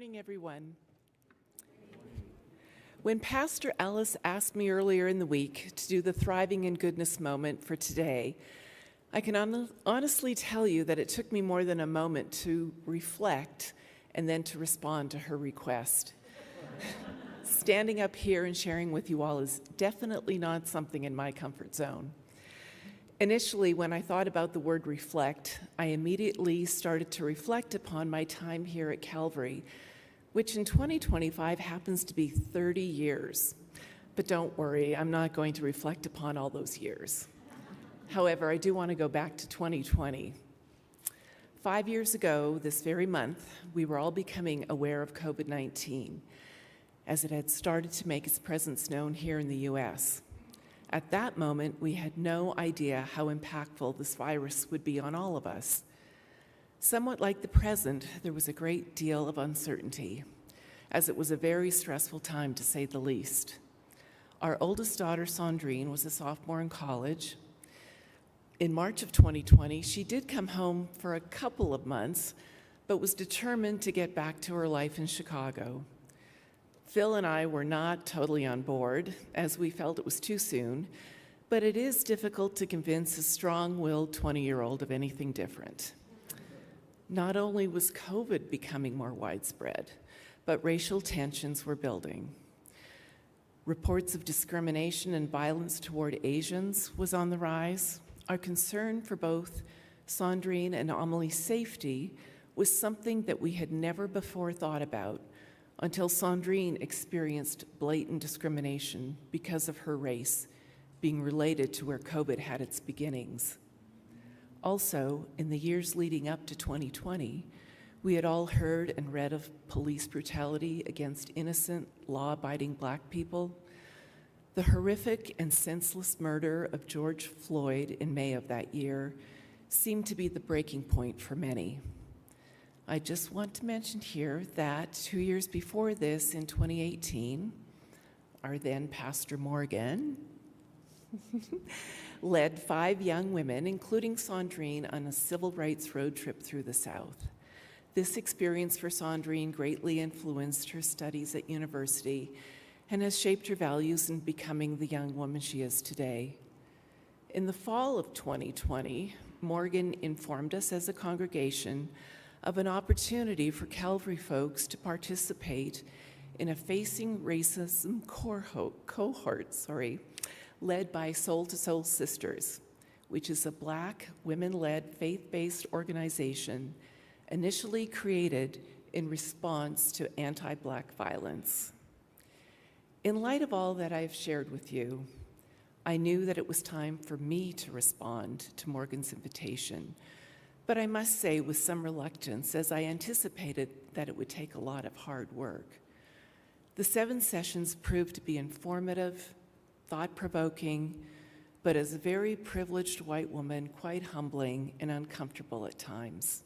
morning, everyone. When Pastor Ellis asked me earlier in the week to do the Thriving in Goodness moment for today, I can honestly tell you that it took me more than a moment to reflect and then to respond to her request. Standing up here and sharing with you all is definitely not something in my comfort zone. Initially, when I thought about the word reflect, I immediately started to reflect upon my time here at Calvary, which in 2025 happens to be 30 years. But don't worry, I'm not going to reflect upon all those years. However, I do want to go back to 2020. 5 years ago, this very month, we were all becoming aware of COVID-19 as it had started to make its presence known here in the U.S. At that moment, we had no idea how impactful this virus would be on all of us. Somewhat like the present, there was a great deal of uncertainty, as it was a very stressful time to say the least. Our oldest daughter, Sandrine, was a sophomore in college. In March of 2020, she did come home for a couple of months, but was determined to get back to her life in Chicago. Phil and I were not totally on board, as we felt it was too soon, but it is difficult to convince a strong-willed 20-year-old of anything different. Not only was COVID becoming more widespread, but racial tensions were building. Reports of discrimination and violence toward Asians was on the rise. Our concern for both Sandrine and Amelie's safety was something that we had never before thought about until Sandrine experienced blatant discrimination because of her race being related to where COVID had its beginnings. Also, in the years leading up to 2020, we had all heard and read of police brutality against innocent, law-abiding Black people. The horrific and senseless murder of George Floyd in May of that year seemed to be the breaking point for many. I just want to mention here that 2 years before this, in 2018, our then Pastor Morgan led 5 young women, including Sandrine, on a civil rights road trip through the South. This experience for Sandrine greatly influenced her studies at university and has shaped her values in becoming the young woman she is today. In the fall of 2020, Morgan informed us as a congregation of an opportunity for Calvary folks to participate in a Facing Racism cohort, led by Soul to Soul Sisters, which is a Black, women-led, faith-based organization initially created in response to anti-Black violence. In light of all that I've shared with you, I knew that it was time for me to respond to Morgan's invitation, but I must say with some reluctance, as I anticipated that it would take a lot of hard work. The 7 sessions proved to be informative, thought-provoking, but as a very privileged white woman, quite humbling and uncomfortable at times.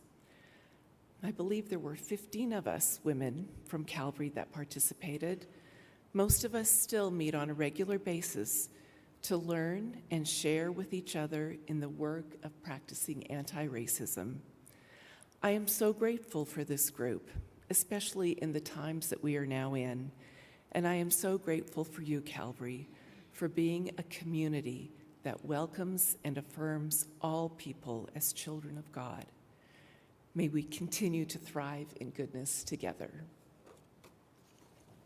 I believe there were 15 of us women from Calvary that participated. Most of us still meet on a regular basis to learn and share with each other in the work of practicing anti-racism. I am so grateful for this group, especially in the times that we are now in, and I am so grateful for you, Calvary, for being a community that welcomes and affirms all people as children of God. May we continue to thrive in goodness together.